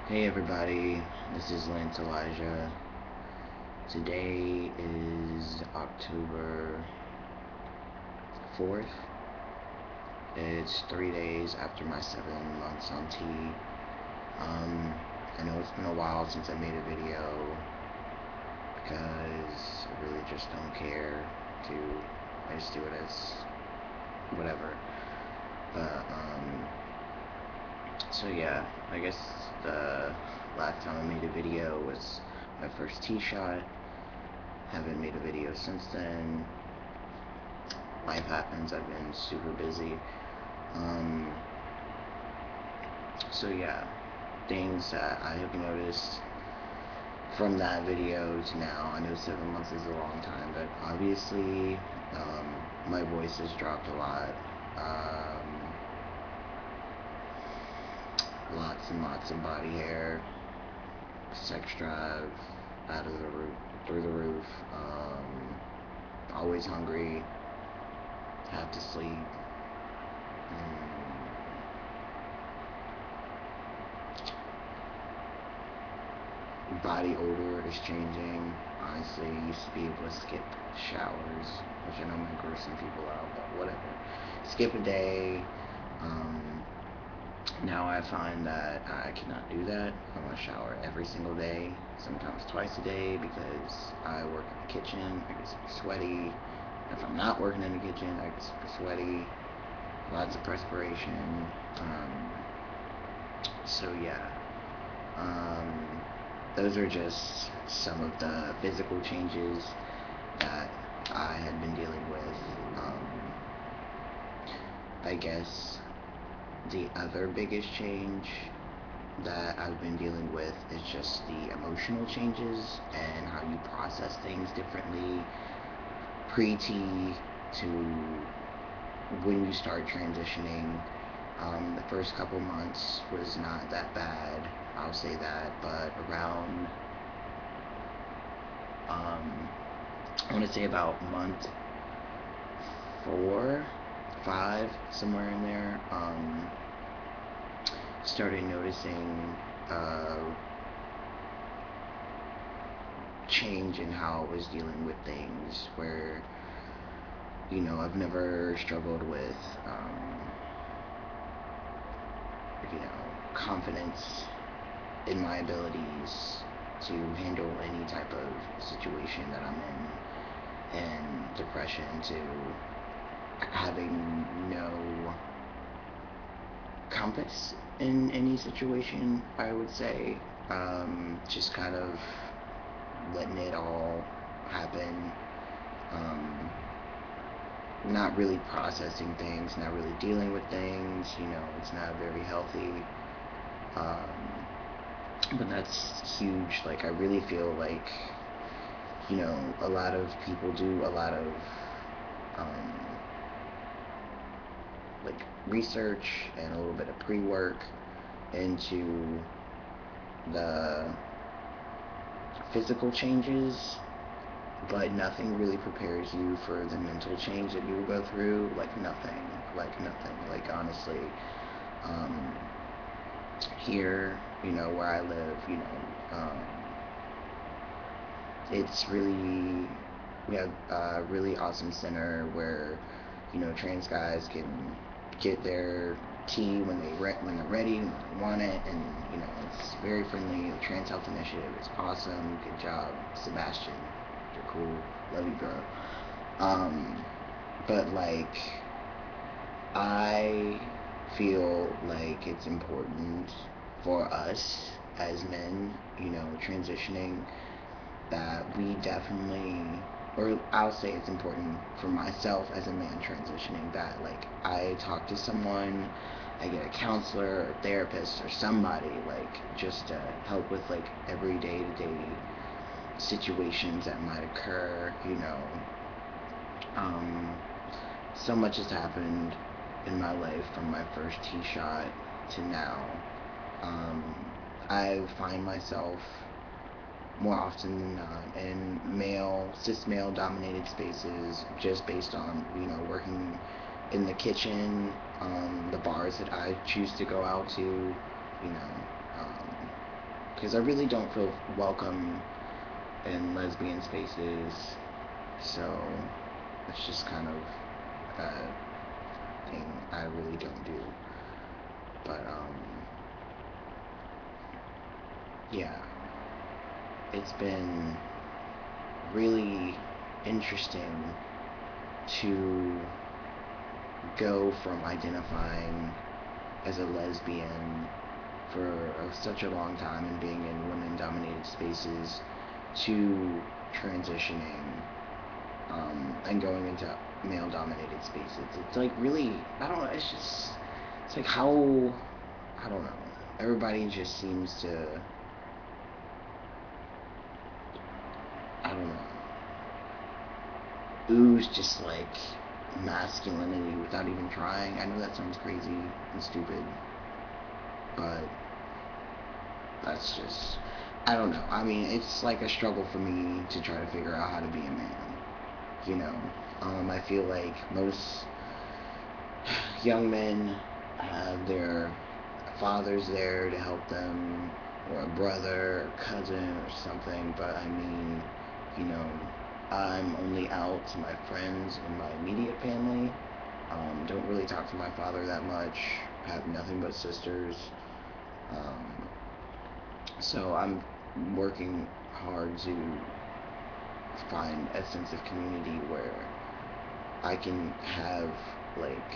Hey everybody, this is Lance Elijah. Today is October 4th. It's 3 days after my 7 months on T. Um, I know it's been a while since I made a video because I really just don't care to. I just do it as whatever. But so yeah, I guess the last time I made a video was my first tee shot. Haven't made a video since then. Life happens. I've been super busy. Um, so yeah, things that I have noticed from that video to now. I know 7 months is a long time, but obviously, my voice has dropped a lot. Lots and lots of body hair, sex drive out of the roof, through the roof. Always hungry, have to sleep. Body odor is changing. Honestly, used to be able to skip showers, which I know might gross some people out, but whatever. Skip a day. Um, Now I find that I cannot do that. I want to shower every single day, sometimes twice a day, because I work in the kitchen. I get super sweaty. If I'm not working in the kitchen, I get super sweaty. Lots of perspiration. So yeah. Um, those are just some of the physical changes that I had been dealing with. I guess the other biggest change that I've been dealing with is just the emotional changes and how you process things differently pre-T to when you start transitioning. The first couple months was not that bad, I'll say that, but around I want to say about month 4, 5, somewhere in there, started noticing uh, change in how I was dealing with things. Where I've never struggled with confidence in my abilities to handle any type of situation that I'm in, and depression to having no compass in any situation, I would say. Just kind of letting it all happen. Um, Not really processing things, not really dealing with things. It's not very healthy. But that's huge. Like, I really feel like, a lot of people do a lot of um, like research and a little bit of pre-work into the physical changes, but nothing really prepares you for the mental change that you will go through. Like nothing. Like, honestly, um, here, where I live, it's really we have a really awesome center where trans guys can get their tea when they're ready and when they want it, and it's very friendly. The Trans Health Initiative is awesome. Good job, Sebastian. You're cool. Love you, bro. Um, but like, I feel like it's important for us as men, transitioning, that we definitely, or I'll say it's important for myself as a man transitioning, that like I talk to someone, I get a counselor or therapist or somebody, like, just to help with like everyday to day situations that might occur. Um, so much has happened in my life from my first tee shot to now. Um, I find myself more often than not in cis male dominated spaces, just based on, working in the kitchen, the bars that I choose to go out to, you know, um, because I really don't feel welcome in lesbian spaces. So it's just kind of a thing I really don't do. But yeah, it's been really interesting to go from identifying as a lesbian for such a long time and being in women dominated spaces to transitioning and going into male dominated spaces. It's like really, I don't know, it's like how, I don't know, everybody just seems to, I don't know, ooze just like masculinity without even trying. I know that sounds crazy and stupid, but that's just, I don't know. I mean, it's like a struggle for me to try to figure out how to be a man. You know, I feel like most young men have their fathers there to help them, or a brother, or cousin, or something. But I mean, you know, I'm only out to my friends and my immediate family. Don't really talk to my father that much. Have nothing but sisters. Um, so I'm working hard to find a sense of community where I can have, like,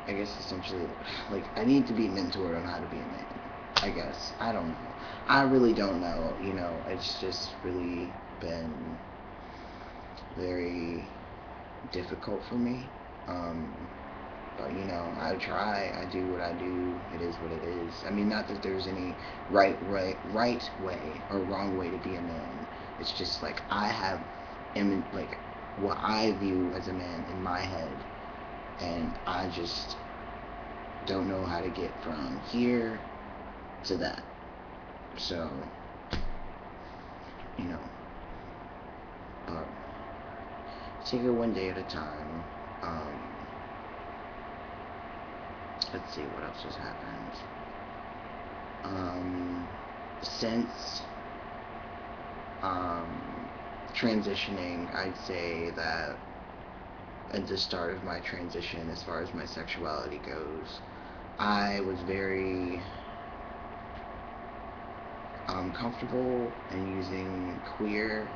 I guess essentially, like, I need to be mentored on how to be a man. I guess. I don't know. I really don't know. You know, it's just really been very difficult for me. Um, but you know, I try. I do what I do. It is what it is. I mean, not that there's any right way or wrong way to be a man. It's just like I have, like what I view as a man in my head, and I just don't know how to get from here to that. So, you know, but take it one day at a time. Um, let's see what else has happened. Since um, transitioning, I'd say that at the start of my transition, as far as my sexuality goes, I was very comfortable in using queer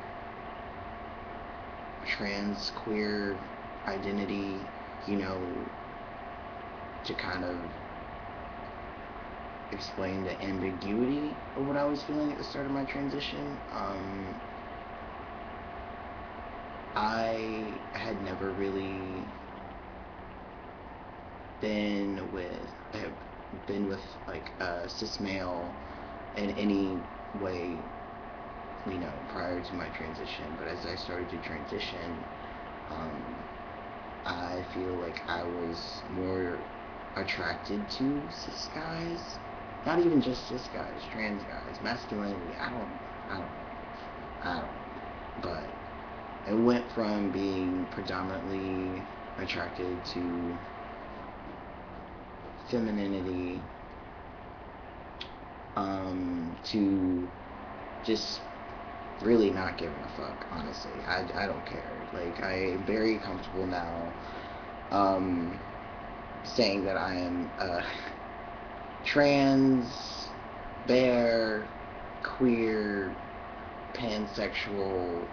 identity, you know, to kind of explain the ambiguity of what I was feeling at the start of my transition. I had never really been with have been with like a cis male in any way, you know, prior to my transition. But as I started to transition, um, I feel like I was more attracted to cis guys. Not even just cis guys, trans guys, masculinity. I don't, I don't. But it went from being predominantly attracted to femininity, to just really not giving a fuck, honestly. I don't care. Like, I'm very comfortable now, um, saying that I am trans, bear, queer, pansexual,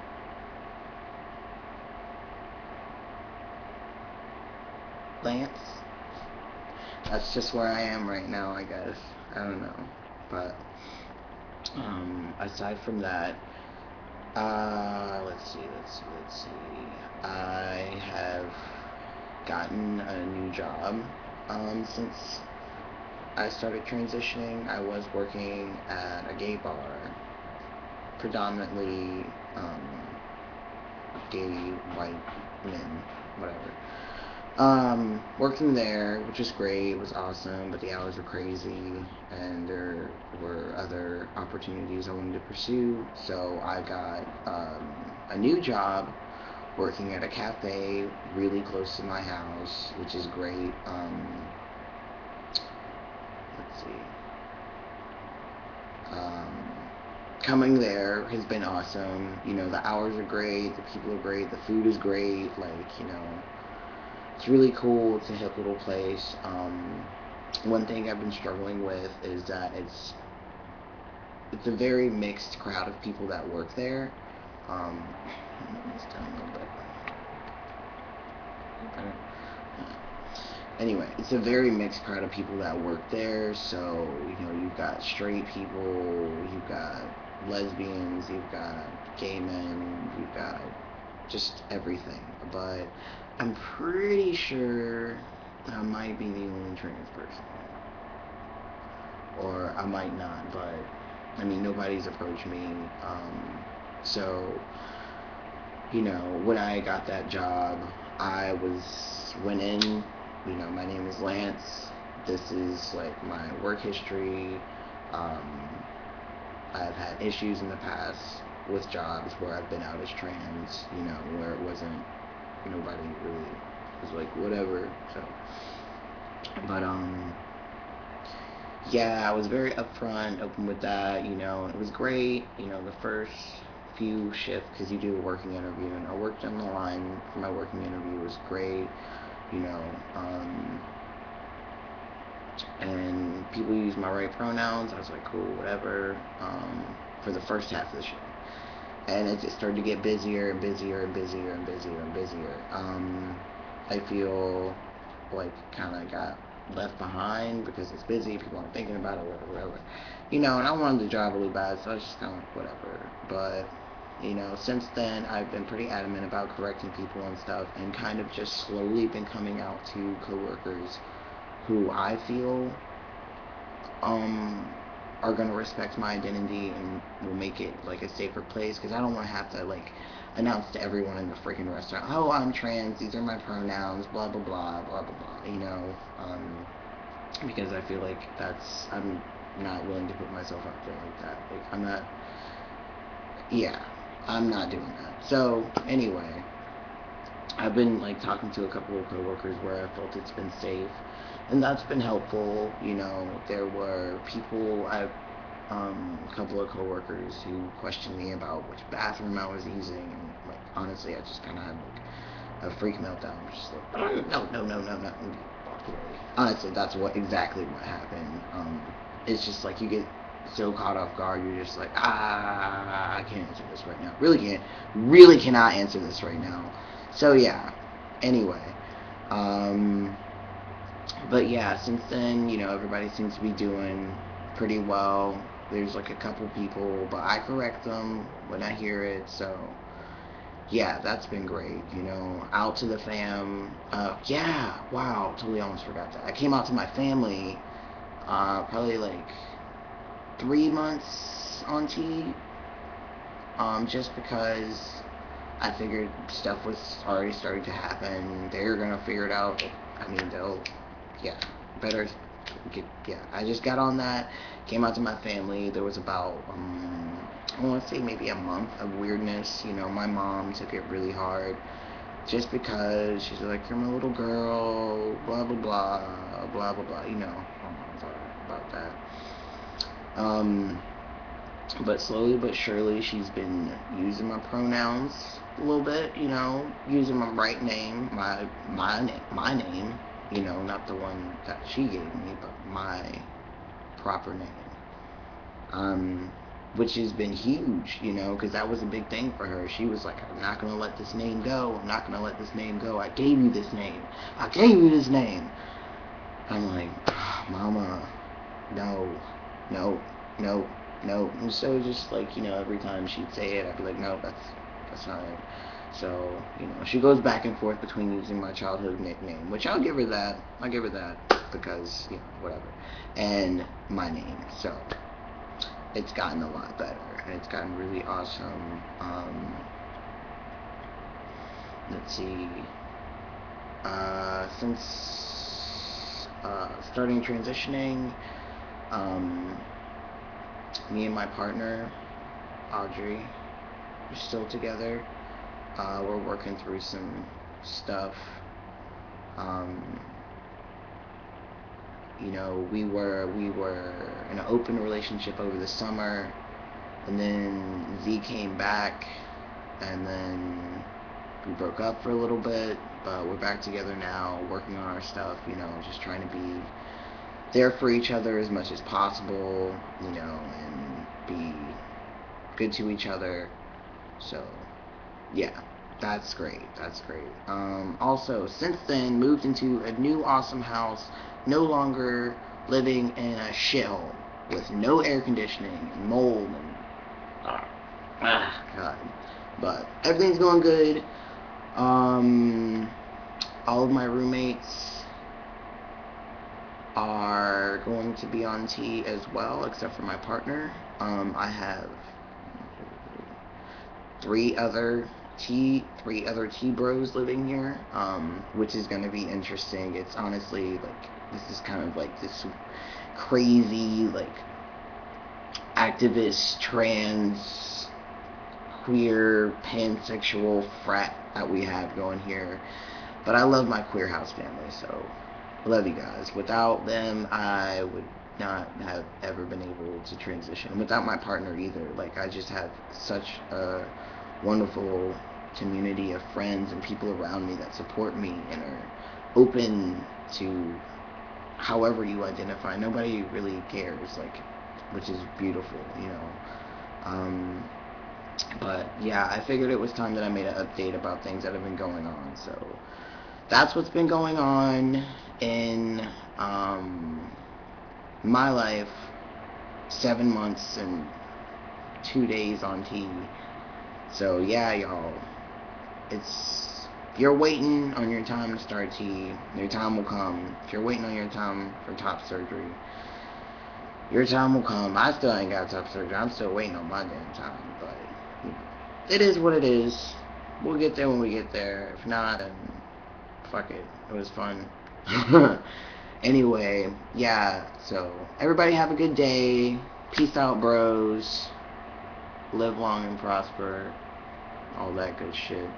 Lance. That's just where I am right now, I guess. I don't know. But, aside from that, let's see. I have gotten a new job, since I started transitioning. I was working at a gay bar, predominantly, gay white men, whatever. Working there, which was great, it was awesome, but the hours were crazy, and there were other opportunities I wanted to pursue. So I got a new job working at a cafe really close to my house, which is great. Let's see. coming there has been awesome. The hours are great, the people are great, the food is great. It's really cool. It's a hip little place. One thing I've been struggling with is that it's a very mixed crowd of people that work there. Um, it's down a little bit. Better. Anyway, it's a very mixed crowd of people that work there. So, you've got straight people, you've got lesbians, you've got gay men, you've got just everything. But I'm pretty sure I might be the only trans person. Or I might not, but I mean, nobody's approached me. So, when I got that job, went in, my name is Lance. This is like my work history. Um, I've had issues in the past with jobs where I've been out as trans, where it wasn't, nobody really was like, whatever. So, but, yeah, I was very upfront, open with that, it was great, the first few shifts, because you do a working interview, and I worked on the line for my working interview. It was great, you know, um, and people use my right pronouns. I was like, cool, whatever, for the first half of the shift. And it just started to get busier and busier and busier and busier and busier. I feel like kind of got left behind because it's busy, people aren't thinking about it, whatever. And I wanted the job really bad, so I was just kind of like, whatever. But, since then, I've been pretty adamant about correcting people and stuff, and kind of just slowly been coming out to coworkers who I feel are going to respect my identity and will make it like a safer place, because I don't want to have to like announce to everyone in the freaking restaurant, oh, I'm trans, these are my pronouns, blah blah blah blah blah blah, because I feel like I'm not willing to put myself out there like that. Like, yeah, I'm not doing that. So anyway, I've been like talking to a couple of coworkers where I felt it's been safe, and that's been helpful. There were people, a couple of coworkers who questioned me about which bathroom I was using, and like honestly, I just kind of had like a freak meltdown. I'm just like, no, no, no, no, no, and walked away. Honestly, that's exactly what happened. It's just like you get so caught off guard, you're just like, I can't answer this right now. Really cannot answer this right now. So yeah. Anyway, um, but yeah, since then, everybody seems to be doing pretty well. There's like a couple people, but I correct them when I hear it. So yeah, that's been great. Out to the fam. Yeah, wow, totally almost forgot that. I came out to my family, probably like 3 months on T, just because I figured stuff was already starting to happen. They're gonna figure it out. I mean, yeah, better yeah. I just got on that, came out to my family. There was about, I want to say maybe a month of weirdness. My mom took it really hard, just because she's like, you're my little girl, blah blah blah, blah blah blah. My mom's alright about that. But slowly but surely, she's been using my pronouns a little bit. Using my right name, my name. Not the one that she gave me, but my proper name. Um, which has been huge. Because that was a big thing for her. She was like, I'm not gonna let this name go. I'm not gonna let this name go. I gave you this name. I gave you this name. I'm like, Mama, no, no, no, no. And so just like, every time she'd say it, I'd be like, no, that's not it. So, she goes back and forth between using my childhood nickname, which I'll give her that. I'll give her that because, whatever. And my name. So, it's gotten a lot better. And it's gotten really awesome. Let's see. Since starting transitioning, um, me and my partner, Audrey, we're still together. We're working through some stuff. Um, we were in an open relationship over the summer, And then Z came back, and then we broke up for a little bit, but we're back together now, working on our stuff, just trying to be there for each other as much as possible, and be good to each other. So, yeah, that's great. That's great. Also, since then, moved into a new awesome house, no longer living in a shithole with no air conditioning and mold and God. But everything's going good. All of my roommates are going to be on T as well, except for my partner. I have three other T bros living here, which is going to be interesting. It's honestly like this is kind of like this crazy like activist trans queer pansexual frat that we have going here. But I love my queer house family, so I love you guys. Without them, I would not have ever been able to transition. Without my partner either. Like, I just have such a wonderful community of friends and people around me that support me and are open to however you identify. Nobody really cares, like, which is beautiful, But yeah, I figured it was time that I made an update about things that have been going on. So that's what's been going on in my life. 7 months and 2 days on T. So yeah, y'all. If you're waiting on your time to start T, your time will come. If you're waiting on your time for top surgery, your time will come. I still ain't got top surgery. I'm still waiting on my damn time. But it is what it is. We'll get there when we get there. If not, then fuck it. It was fun. Anyway, yeah, so everybody have a good day. Peace out, bros. Live long and prosper. All that good shit.